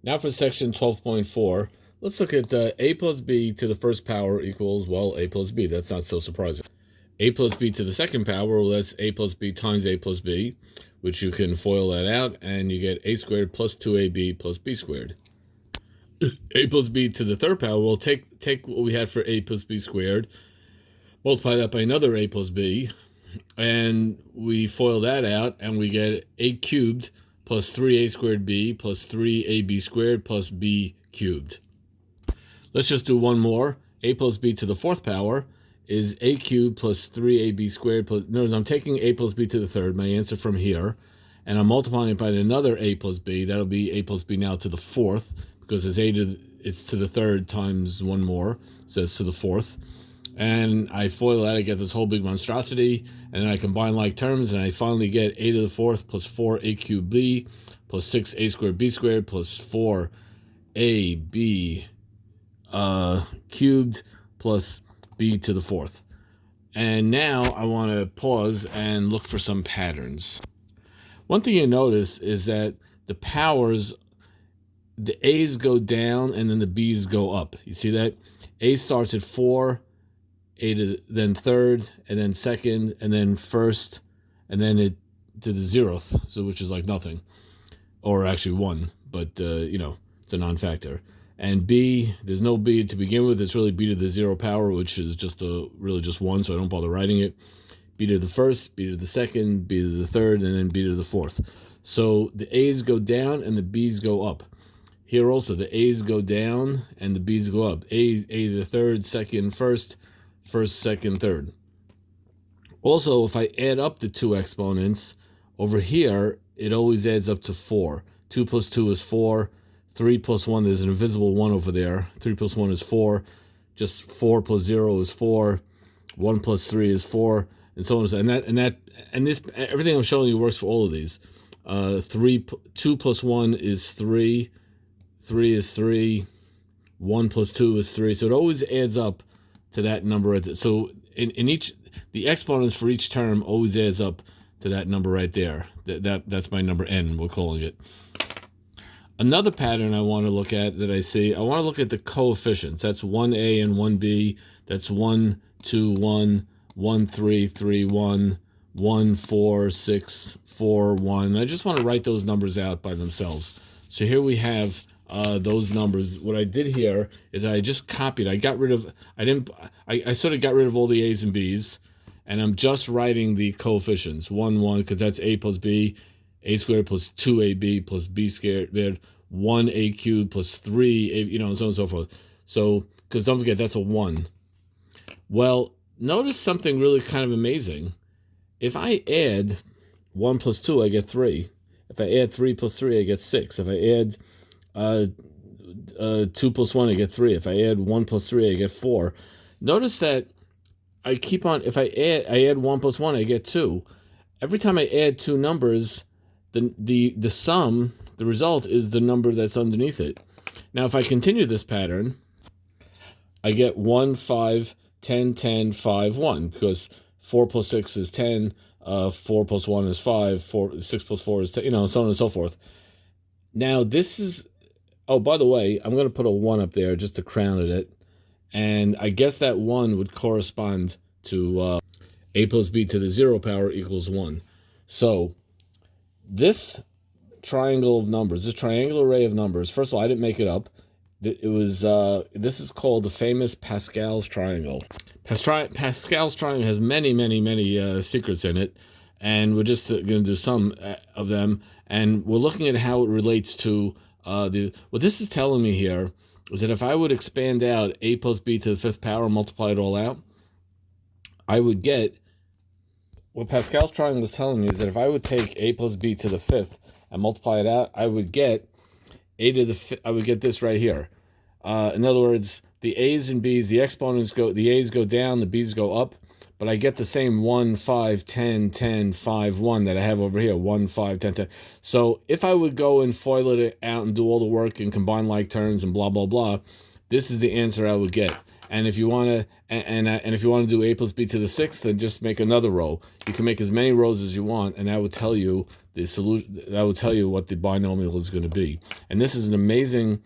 Now for section 12.4, let's look at a plus b to the first power equals, well, a plus b. That's not so surprising. A plus b to the second power, well, that's a plus b times a plus b, which you can FOIL that out, and you get a squared plus 2ab plus b squared. A plus b to the third power, we'll take what we had for a plus b squared, multiply that by another a plus b, and we FOIL that out, and we get a cubed plus 3a squared b plus 3ab squared plus b cubed. Let's just do one more. A plus b to the fourth power is a cubed plus 3ab squared plus... Notice I'm taking a plus b to the third, my answer from here, and I'm multiplying it by another a plus b. That'll be a plus b now to the fourth, because it's to the third times one more, so it's to the fourth. And I FOIL that, I get this whole big monstrosity, and then I combine like terms, and I finally get a to the fourth plus 4a cubed b plus 6a squared b squared plus 4ab cubed plus b to the fourth. And now I want to pause and look for some patterns. One thing you notice is that the powers, the a's go down and then the b's go up. You see that? A starts at 4, a to then third, and then second, and then first, and then it to the zeroth, so which is like nothing, or actually 1, but it's a non-factor. And b, there's no b to begin with. It's really b to the 0 power, which is just really just 1, so I don't bother writing it. B to the first, b to the second, b to the third, and then b to the fourth. So the a's go down and the b's go up. Here also, the a's go down and the b's go up. A to the third, second, first, second, third. Also, if I add up the two exponents, over here, it always adds up to 4. 2 plus 2 is 4. 3 plus 1, there's an invisible 1 over there. 3 plus 1 is 4. Just 4 plus 0 is 4. 1 plus 3 is 4. And so on. And this everything I'm showing you works for all of these. 2 plus 1 is 3. 3 is 3. 1 plus 2 is 3. So it always adds up to that number. So in each, the exponents for each term always adds up to that number right there. That's my number n, we're calling it. Another pattern I want to look at that I see, I want to look at the coefficients. That's 1a and 1b. That's 1, 2, 1, 1, 3, 3, 1, 1, 4, 6, 4, 1. I just want to write those numbers out by themselves. So here we have those numbers. What I did here is I just copied. I sort of got rid of all the a's and b's, and I'm just writing the coefficients. 1, 1, because that's a plus b, a squared plus 2ab plus b squared, 1a cubed plus 3a, and so on and so forth. So, because don't forget, that's a 1. Well, notice something really kind of amazing. If I add 1 plus 2, I get 3. If I add 3 plus 3, I get 6. If I add 2 plus 1, I get 3. If I add 1 plus 3, I get 4. Notice that I keep on, if I add 1 plus 1, I get 2. Every time I add two numbers, the sum, the result is the number that's underneath it. Now, if I continue this pattern, I get 1, 5, 10, 10, 5, 1, because 4 plus 6 is 10, 4 plus 1 is 5, 6 plus 4 is 10, so on and so forth. Now, this is, oh, by the way, I'm going to put a 1 up there just to crown it, and I guess that 1 would correspond to a plus b to the 0 power equals 1. So, this triangle of numbers, this triangular array of numbers, first of all, I didn't make it up. It was, this is called the famous Pascal's triangle. Pascal's triangle has many, many, many secrets in it, and we're just going to do some of them, and we're looking at how it relates to what this is telling me here is that if I would expand out a plus b to the fifth power and multiply it all out, I would get, what Pascal's triangle is telling me is that if I would take a plus b to the fifth and multiply it out, I would get I would get this right here. In other words, the a's and b's, the exponents the a's go down, the b's go up, but I get the same 1, 5, 10, 10, 5, 1 that I have over here, 1, 5, 10, 10. So if I would go and FOIL it out and do all the work and combine like terms and blah, blah, blah, this is the answer I would get. And if you want to, and if you want to do a plus b to the sixth, then just make another row. You can make as many rows as you want, and that would tell you the solution that will tell you what the binomial is going to be. And this is an amazing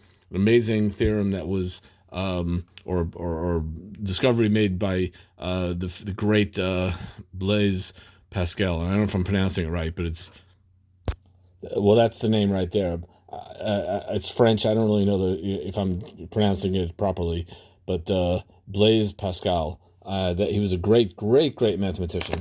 theorem that was or discovery made by the great Blaise Pascal. And I don't know if I'm pronouncing it right, but that's the name right there. It's French. I don't really know if I'm pronouncing it properly, but Blaise Pascal. That he was a great mathematician.